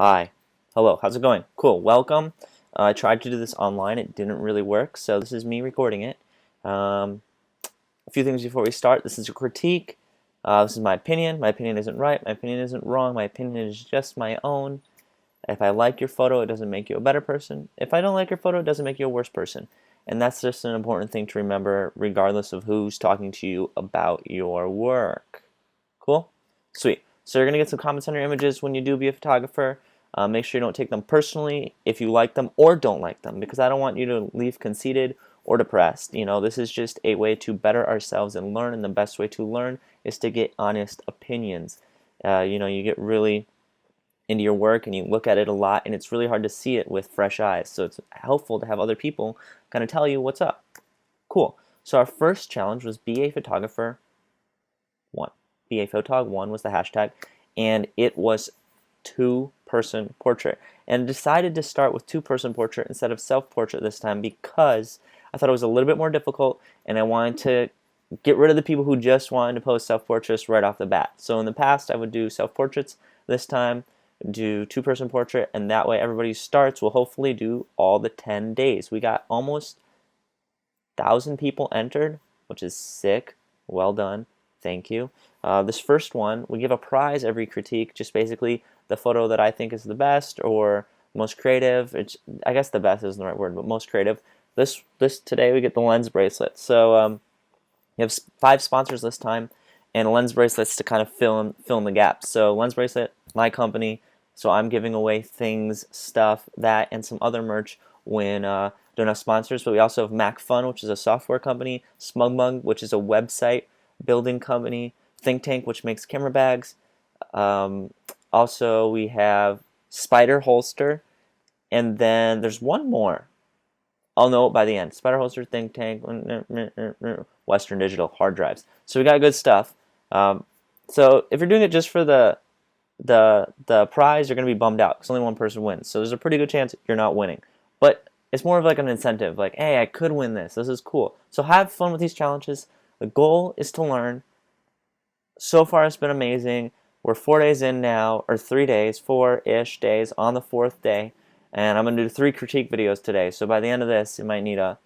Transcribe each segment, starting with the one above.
Hi. Hello. How's it going? Cool. Welcome. I tried to do this online. It didn't really work, so this is me recording it. Um, a few things before we start. This is a critique. This is my opinion. My opinion isn't right. My opinion isn't wrong. My opinion is just my own. If I like your photo, it doesn't make you a better person. If I don't like your photo, it doesn't make you a worse person. And that's just an important thing to remember, regardless of who's talking to you about your work. Cool? Sweet. So you're going to get some comments on your images when you do be a photographer. Make sure you don't take them personally if you like them or don't like them, because I don't want you to leave conceited or depressed. This is just a way to better ourselves and learn, and the best way to learn is to get honest opinions. You get really into your work and you look at it a lot, and it's really hard to see it with fresh eyes. So it's helpful to have other people kind of tell you what's up. Cool. So our first challenge was be a photographer 1. Be a photog 1 was the hashtag, and it was two-person portrait. And decided to start with two-person portrait instead of self-portrait this time because I thought it was a little bit more difficult, and I wanted to get rid of the people who just wanted to post self-portraits right off the bat. So in the past, I would do self-portraits. This time, do two-person portrait, and that way everybody who starts will hopefully do all the 10 days. We got almost 1,000 people entered, which is sick. Well done. Thank you. This first one, we give a prize every critique, just basically the photo that I think is the best or most creative. I guess the best isn't the right word, but most creative. This today we get the lens bracelet. So you have 5 sponsors this time, and lens bracelets to kind of fill in the gaps. So lens bracelet, my company. So I'm giving away things, stuff, that, and some other merch when don't have sponsors. But we also have MacFun, which is a software company, SmugMug, which is a website building company, Think Tank, which makes camera bags. Also, we have Spider Holster, and then there's one more. I'll know it by the end. Spider Holster, Think Tank, Western Digital, hard drives. So we got good stuff. So if you're doing it just for the prize, you're going to be bummed out because only one person wins. So there's a pretty good chance you're not winning. But it's more of like an incentive, like, hey, I could win this. This is cool. So have fun with these challenges. The goal is to learn. So far, it's been amazing. We're 4 days in now, or 3 days, 4-ish days on the 4th day. And I'm going to do 3 critique videos today. So by the end of this, you might need a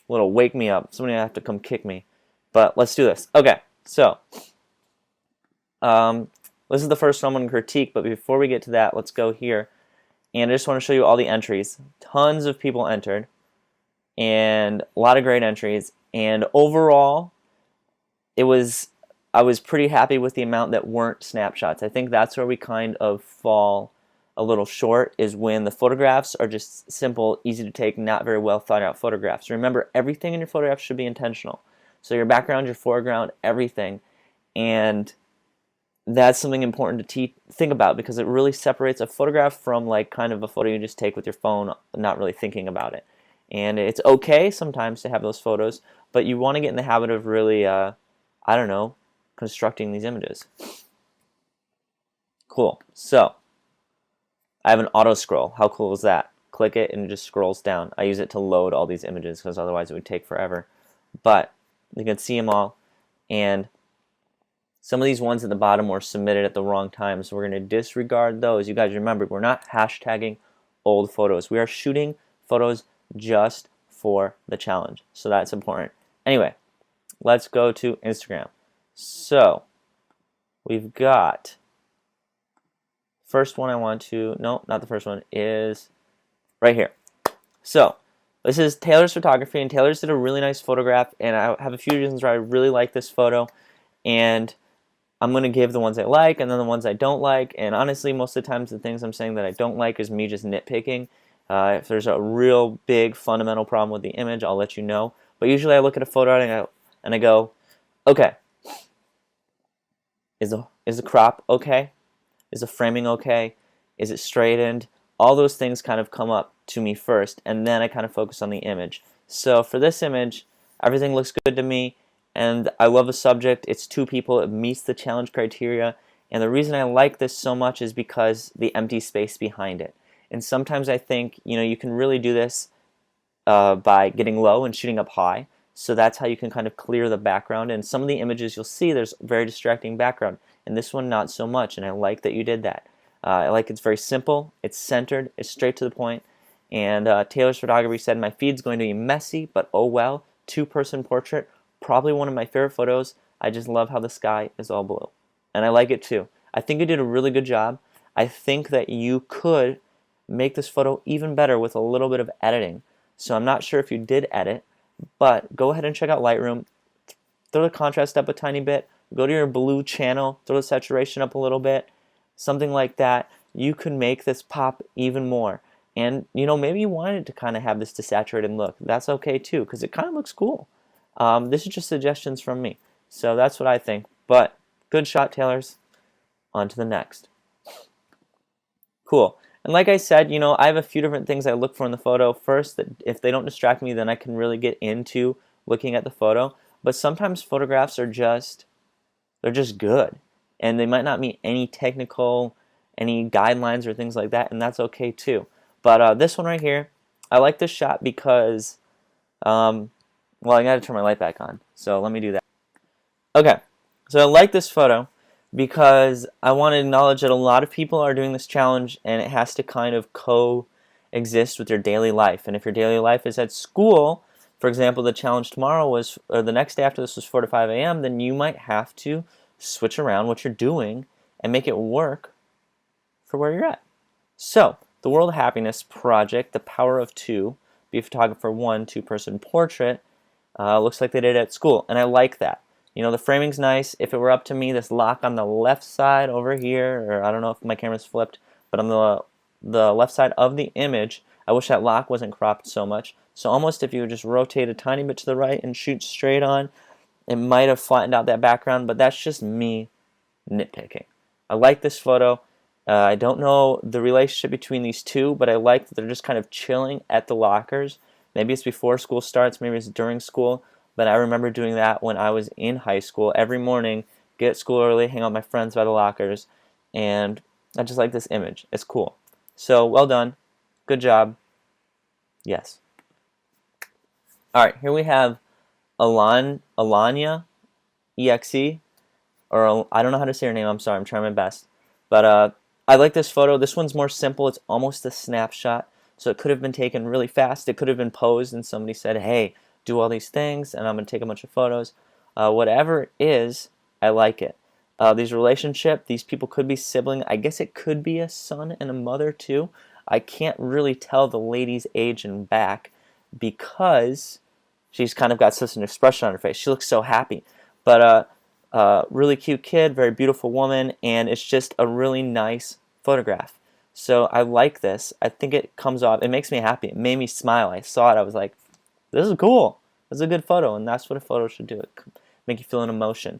little wake me up. Somebody will have to come kick me. But let's do this. Okay, so this is the first one I'm going to critique. But before we get to that, let's go here. And I just want to show you all the entries. Tons of people entered. And a lot of great entries. And overall, I was pretty happy with the amount that weren't snapshots. I think that's where we kind of fall a little short, is when the photographs are just simple, easy to take, not very well thought out photographs. Remember, everything in your photographs should be intentional. So your background, your foreground, everything. And that's something important to think about, because it really separates a photograph from like kind of a photo you just take with your phone, not really thinking about it. And it's okay sometimes to have those photos, but you want to get in the habit of really, I don't know, constructing these images. Cool. So I have an auto scroll. How cool is that? Click it and it just scrolls down. I use it to load all these images because otherwise it would take forever. But you can see them all, and some of these ones at the bottom were submitted at the wrong time, so we're going to disregard those. You guys remember, we're not hashtagging old photos. We are shooting photos just for the challenge, so that's important. Anyway, let's go to Instagram. So we've got first one I want to, no, not the first one, is right here. So this is Taylor's photography, and Taylor's did a really nice photograph, and I have a few reasons why I really like this photo, and I'm going to give the ones I like and then the ones I don't like. And honestly, most of the times the things I'm saying that I don't like is me just nitpicking. If there's a real big fundamental problem with the image, I'll let you know. But usually I look at a photo and I go, okay, is the crop okay? Is the framing okay? Is it straightened? All those things kind of come up to me first, and then I kind of focus on the image. So for this image, everything looks good to me, and I love the subject. It's 2 people. It meets the challenge criteria, and the reason I like this so much is because the empty space behind it. And sometimes I think, you can really do this by getting low and shooting up high. So that's how you can kind of clear the background. And some of the images you'll see, there's very distracting background. And this one, not so much. And I like that you did that. I like it's very simple, it's centered, it's straight to the point. And Taylor's Photography said, my feed's going to be messy, but oh well. Two-person portrait, probably one of my favorite photos. I just love how the sky is all blue. And I like it too. I think you did a really good job. I think that you could make this photo even better with a little bit of editing. So I'm not sure if you did edit, but go ahead and check out Lightroom. Throw the contrast up a tiny bit. Go to your blue channel, throw the saturation up a little bit, something like that. You could make this pop even more. And maybe you wanted to kind of have this desaturated look. That's okay too, because it kind of looks cool. This is just suggestions from me. So that's what I think. But good shot, Taylors. On to the next. Cool. And like I said, I have a few different things I look for in the photo. First, that if they don't distract me, then I can really get into looking at the photo. But sometimes photographs are they're just good. And they might not meet any guidelines or things like that, and that's okay too. But this one right here, I like this shot because, well, I gotta turn my light back on. So let me do that. Okay, so I like this photo because I want to acknowledge that a lot of people are doing this challenge and it has to kind of coexist with your daily life. And if your daily life is at school, for example, the challenge tomorrow was, or the next day after this was 4 to 5 a.m., then you might have to switch around what you're doing and make it work for where you're at. So, the World Happiness Project, The Power of Two, Be a Photographer 1, two-person portrait, looks like they did it at school, and I like that. The framing's nice. If it were up to me, this lock on the left side over here, or I don't know if my camera's flipped, but on the left side of the image, I wish that lock wasn't cropped so much. So almost if you would just rotate a tiny bit to the right and shoot straight on, it might have flattened out that background, but that's just me nitpicking. I like this photo. I don't know the relationship between these two, but I like that they're just kind of chilling at the lockers. Maybe it's before school starts, maybe it's during school, but I remember doing that when I was in high school. Every morning, get at school early, hang out with my friends by the lockers, and I just like this image. It's cool. So, well done. Good job. Yes. Alright, here we have Alanya EXE, or I don't know how to say her name, I'm sorry, I'm trying my best. But I like this photo. This one's more simple. It's almost a snapshot. So it could have been taken really fast. It could have been posed and somebody said, hey, do all these things and I'm going to take a bunch of photos. Whatever it is, I like it. These people could be sibling. I guess it could be a son and a mother too. I can't really tell the lady's age and back because she's kind of got such an expression on her face. She looks so happy. But really cute kid, very beautiful woman, and it's just a really nice photograph. So I like this. I think it comes off, it makes me happy. It made me smile. I saw it, I was like, this is cool. This is a good photo, and that's what a photo should do. It make you feel an emotion.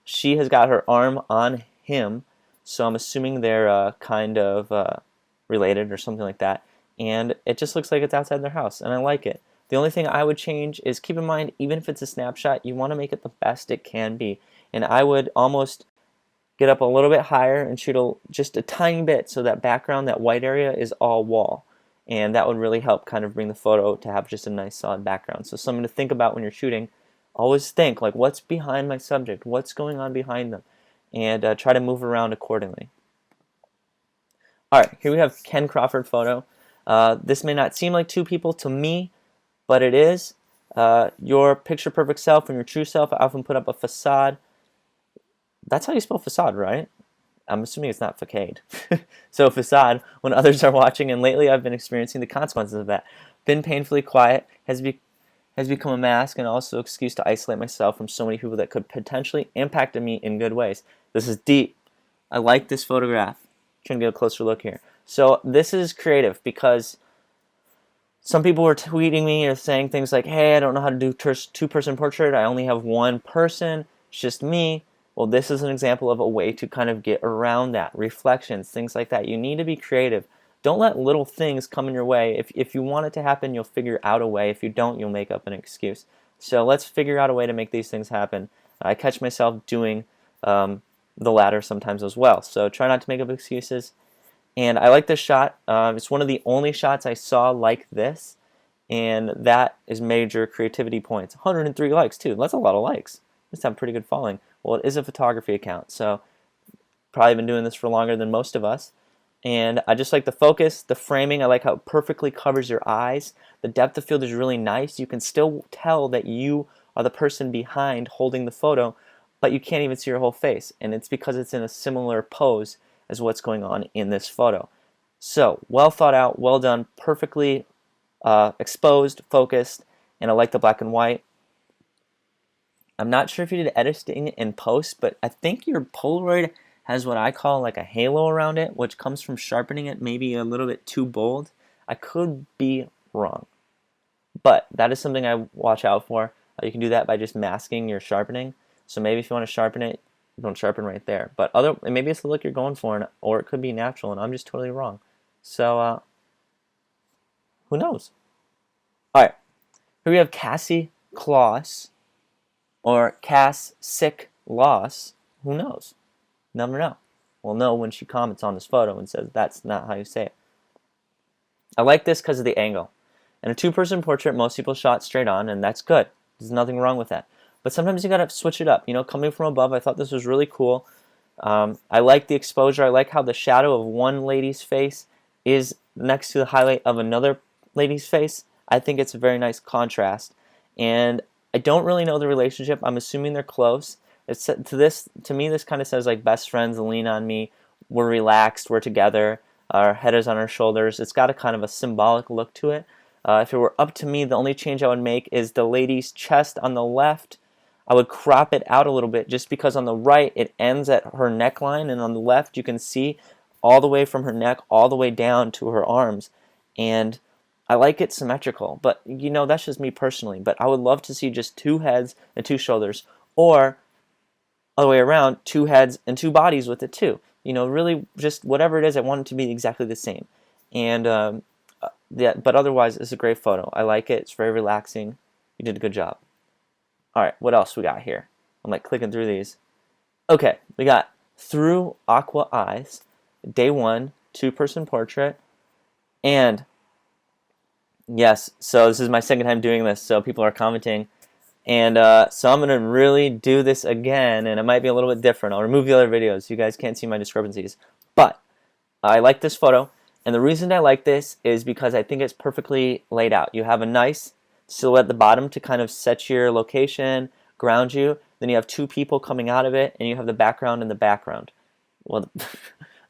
She has got her arm on him, so I'm assuming they're kind of related or something like that. And it just looks like it's outside their house, and I like it. The only thing I would change is keep in mind, even if it's a snapshot, you want to make it the best it can be. And I would almost get up a little bit higher and shoot just a tiny bit so that background, that white area, is all wall. And that would really help kind of bring the photo to have just a nice solid background. So something to think about when you're shooting. Always think, like, what's behind my subject? What's going on behind them? And try to move around accordingly. Alright, here we have Ken Crawford photo. This may not seem like two people to me, but it is. Your picture perfect self and your true self. I often put up a facade. That's how you spell facade, right? I'm assuming it's not facade. So facade, when others are watching, and lately I've been experiencing the consequences of that. Been painfully quiet, has become a mask and also an excuse to isolate myself from so many people that could potentially impact me in good ways. This is deep. I like this photograph. Trying to get a closer look here. So this is creative because some people were tweeting me or saying things like, hey, I don't know how to do two-person portrait. I only have one person. It's just me. Well, this is an example of a way to kind of get around that. Reflections, things like that. You need to be creative. Don't let little things come in your way. If you want it to happen, you'll figure out a way. If you don't, you'll make up an excuse. So let's figure out a way to make these things happen. I catch myself doing the latter sometimes as well. So try not to make up excuses. And I like this shot. It's one of the only shots I saw like this. And that is major creativity points. 103 likes too. That's a lot of likes. Must have pretty good following. Well, it is a photography account, so probably been doing this for longer than most of us. And I just like the focus, the framing. I like how it perfectly covers your eyes. The depth of field is really nice. You can still tell that you are the person behind holding the photo, but you can't even see your whole face. And it's because it's in a similar pose as what's going on in this photo. So, well thought out, well done, perfectly exposed, focused, and I like the black and white. I'm not sure if you did editing in post, but I think your Polaroid has what I call like a halo around it, which comes from sharpening it maybe a little bit too bold. I could be wrong, but that is something I watch out for. You can do that by just masking your sharpening. So maybe if you want to sharpen it, don't sharpen right there. But maybe it's the look you're going for, or it could be natural, and I'm just totally wrong. So who knows? All right, here we have Cassie Kloss or Cass Sick Loss. Who knows? Never know. We'll know when she comments on this photo and says that's not how you say it. I like this because of the angle. In a two-person portrait, most people shot straight on, and that's good. There's nothing wrong with that. But sometimes you gotta switch it up. You know, coming from above, I thought this was really cool. I like the exposure. I like how the shadow of one lady's face is next to the highlight of another lady's face. I think it's a very nice contrast. And I don't really know the relationship. I'm assuming they're close. To me, this kind of says like best friends, lean on me, we're relaxed, we're together, our head is on our shoulders. It's got a kind of a symbolic look to it. If it were up to me, the only change I would make is the lady's chest on the left. I would crop it out a little bit just because on the right it ends at her neckline, and on the left you can see all the way from her neck all the way down to her arms. And I like it symmetrical, but you know, that's just me personally. But I would love to see just two heads and two shoulders, or all the way around, two heads and two bodies with it too. You know, really just whatever it is, I want it to be exactly the same. And yeah, but otherwise, it's a great photo. I like it. It's very relaxing. You did a good job. All right, what else we got here? I'm like clicking through these. Okay, we got Through Aqua Eyes, Day 1, two-person portrait, and yes, so this is my second time doing this, so people are commenting. And so I'm going to really do this again, and it might be a little bit different. I'll remove the other videos. You guys can't see my discrepancies. But I like this photo, and the reason I like this is because I think it's perfectly laid out. You have a nice silhouette at the bottom to kind of set your location, ground you. Then you have two people coming out of it, and you have the background in the background. Well,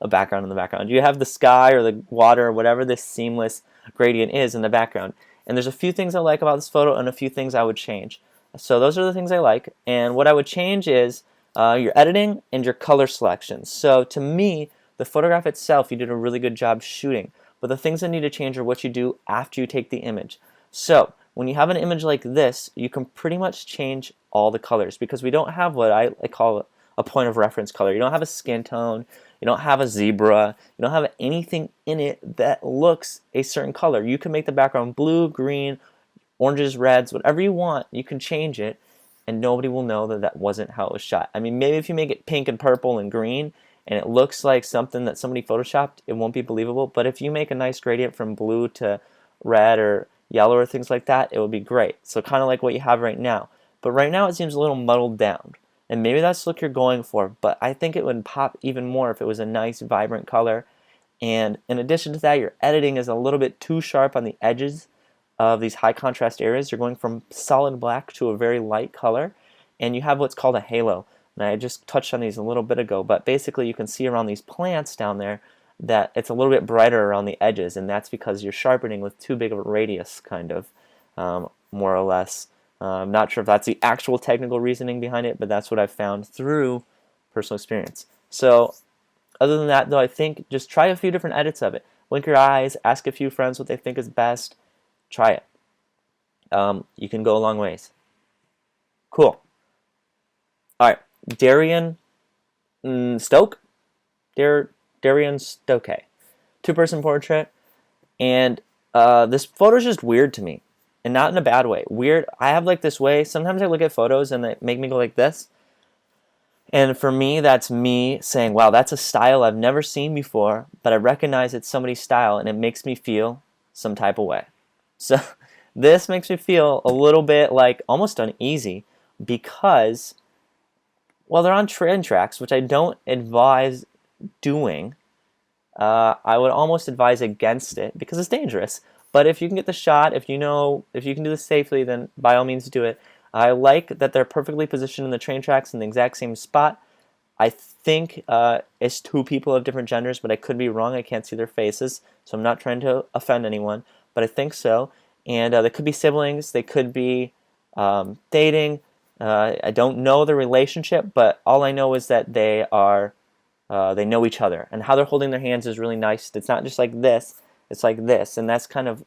a background in the background. You have the sky or the water or whatever this seamless gradient is in the background. And there's a few things I like about this photo and a few things I would change. So those are the things I like, and what I would change is your editing and your color selection. So to me, the photograph itself, you did a really good job shooting, but the things that need to change are what you do after you take the image. So when you have an image like this, you can pretty much change all the colors because we don't have what I call a point of reference color. You don't have a skin tone, you don't have a zebra, you don't have anything in it that looks a certain color. You can make the background blue, green, oranges, reds, whatever you want, you can change it, and nobody will know that that wasn't how it was shot. I mean, maybe if you make it pink and purple and green, and it looks like something that somebody photoshopped, it won't be believable. But if you make a nice gradient from blue to red or yellow or things like that, it would be great. So kind of like what you have right now. But right now it seems a little muddled down. And maybe that's the look you're going for, but I think it would pop even more if it was a nice, vibrant color. And in addition to that, your editing is a little bit too sharp on the edges of these high contrast areas. You're going from solid black to a very light color, and you have what's called a halo. And I just touched on these a little bit ago, but basically you can see around these plants down there that it's a little bit brighter around the edges, and that's because you're sharpening with too big of a radius, kind of, more or less. I'm not sure if that's the actual technical reasoning behind it, but that's what I've found through personal experience. So other than that, though, I think just try a few different edits of it. Blink your eyes, ask a few friends what they think is best. Try it. You can go a long ways. Cool. All right, Darian Stoke? Darian Stoke. Two-person portrait. And this photo is just weird to me. And not in a bad way. Weird. I have like this way. Sometimes I look at photos and they make me go like this. And for me, that's me saying, wow, that's a style I've never seen before, but I recognize it's somebody's style and it makes me feel some type of way. So this makes me feel a little bit like almost uneasy because, well, they're on train tracks, which I don't advise doing, I would almost advise against it because it's dangerous. But if you can get the shot, if you can do this safely, then by all means do it. I like that they're perfectly positioned in the train tracks in the exact same spot. I think it's two people of different genders, but I could be wrong. I can't see their faces, so I'm not trying to offend anyone, but I think so. And they could be siblings. They could be dating. I don't know the relationship, but all I know is that they know each other, and how they're holding their hands is really nice. It's not just like this; it's like this, and that's kind of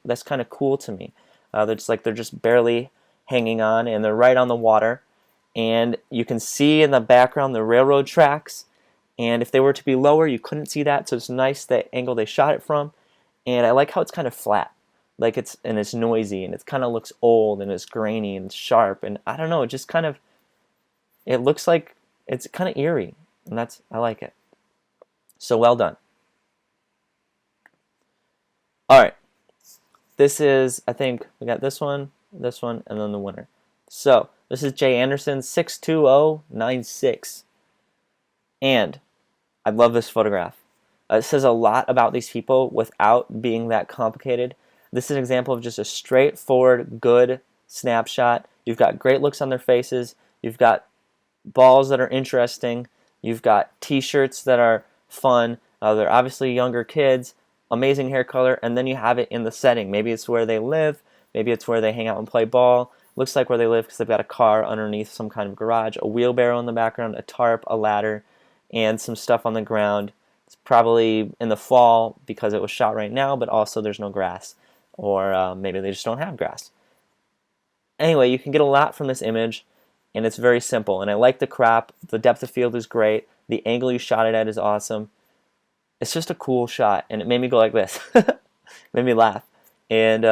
cool to me. They're just barely hanging on, and they're right on the water, and you can see in the background the railroad tracks. And if they were to be lower, you couldn't see that, so it's nice the angle they shot it from. And I like how it's kind of flat, like it's noisy, and it kind of looks old, and it's grainy and sharp, and I don't know, it looks like it's kind of eerie, and I like it. So well done. All right, this is, I think we got this one, and then the winner. So this is Jay Anderson 62096, and I love this photograph. It says a lot about these people without being that complicated. This is an example of just a straightforward, good snapshot. You've got great looks on their faces. You've got balls that are interesting. You've got t-shirts that are fun. They're obviously younger kids. Amazing hair color. And then you have it in the setting. Maybe it's where they live. Maybe it's where they hang out and play ball. Looks like where they live because they've got a car underneath some kind of garage, a wheelbarrow in the background, a tarp, a ladder, and some stuff on the ground. It's probably in the fall because it was shot right now, but also there's no grass. Or maybe they just don't have grass. Anyway, you can get a lot from this image, and it's very simple. And I like the crop. The depth of field is great. The angle you shot it at is awesome. It's just a cool shot, and it made me go like this. Made me laugh. And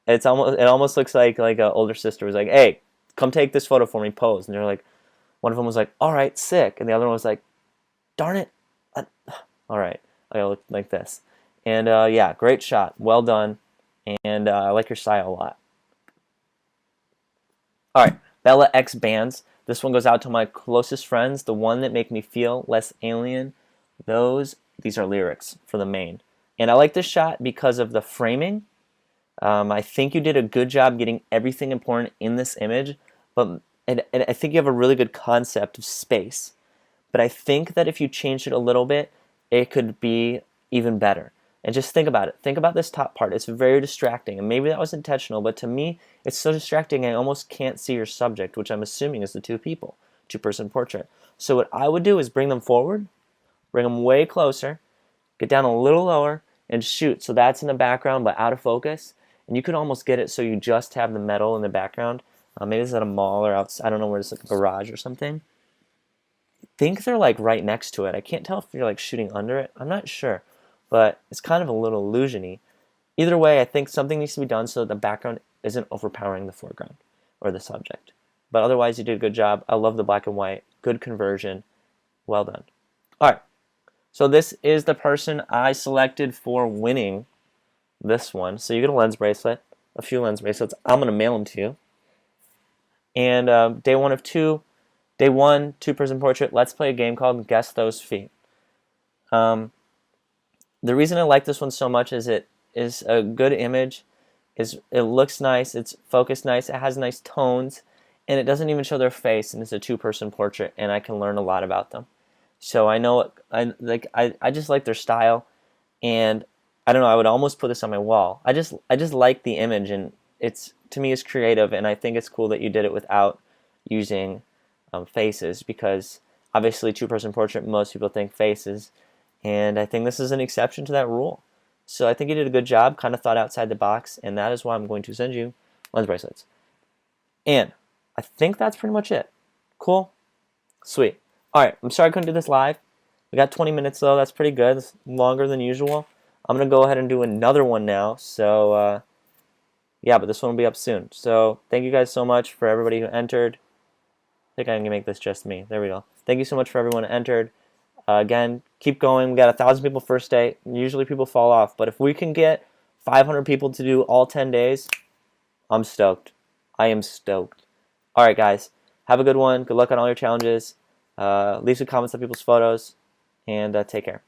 it almost looks like an older sister was like, "Hey, come take this photo for me, pose." And they're like, one of them was like, "All right, sick," and the other one was like, "Darn it, all right." I look like this. And yeah, great shot, well done, and I like your style a lot. All right, Bella X Bands. This one goes out to my closest friends, the one that make me feel less alien. These are lyrics for the main. And I like this shot because of the framing. I think you did a good job getting everything important in this image, and I think you have a really good concept of space. But I think that if you changed it a little bit, it could be even better. And just think about it. Think about this top part. It's very distracting, and maybe that was intentional, but to me, it's so distracting I almost can't see your subject, which I'm assuming is the two people, two-person portrait. So what I would do is bring them forward, bring them way closer, get down a little lower, and shoot. So that's in the background, but out of focus. And you could almost get it so you just have the metal in the background. Maybe it's at a mall or outside. I don't know where it's, like a garage or something. I think they're like right next to it. I can't tell if you're like shooting under it. I'm not sure, but it's kind of a little illusion-y. Either way, I think something needs to be done so that the background isn't overpowering the foreground or the subject. But otherwise, you did a good job. I love the black and white. Good conversion. Well done. All right. So this is the person I selected for winning this one. So you get a lens bracelet, a few lens bracelets. I'm going to mail them to you. And day one of two, day one, two-person portrait. Let's play a game called Guess Those Feet. The reason I like this one so much is it is a good image. It looks nice. It's focused nice. It has nice tones. And it doesn't even show their face. And it's a two-person portrait. And I can learn a lot about them. So I know I just like their style, and I don't know, I would almost put this on my wall. I just like the image, and to me it's creative, and I think it's cool that you did it without using faces, because obviously two-person portrait, most people think faces, and I think this is an exception to that rule. So I think you did a good job, kind of thought outside the box, and that is why I'm going to send you lens bracelets. And I think that's pretty much it. Cool? Sweet. Alright, I'm sorry I couldn't do this live. We got 20 minutes though, that's pretty good. It's longer than usual. I'm going to go ahead and do another one now. So, yeah, but this one will be up soon. So, thank you guys so much for everybody who entered. I think I can make this just me. There we go. Thank you so much for everyone who entered. Again, keep going. We got 1,000 people first day. Usually people fall off. But if we can get 500 people to do all 10 days, I'm stoked. I am stoked. Alright, guys. Have a good one. Good luck on all your challenges. Leave some comments on people's photos. and take care.